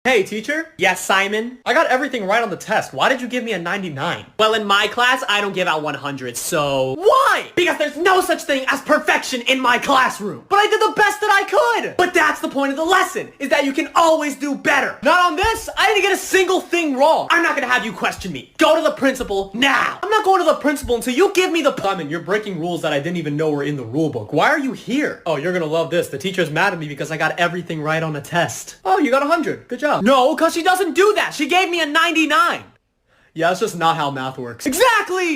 Hey, teacher? Yes, Simon? I got everything right on the test. Why did you give me a 99? Well, in my class, I don't give out 100, so... Why? Because there's no such thing as perfection in my classroom. But I did the best that I could! But that's the point of the lesson, is that you can always do better. Not on this! I didn't get a single thing wrong! I'm not gonna have you question me. Go to the principal now. I'm not going to the principal until you give me the... Simon, you're breaking rules that I didn't even know were in the rule book. Why are you here? Oh, you're gonna love this. The teacher's mad at me because I got everything right on the test. Oh, you got 100. Good job. No, because she doesn't do that. She gave me a 99. Yeah, that's just not how math works. Exactly!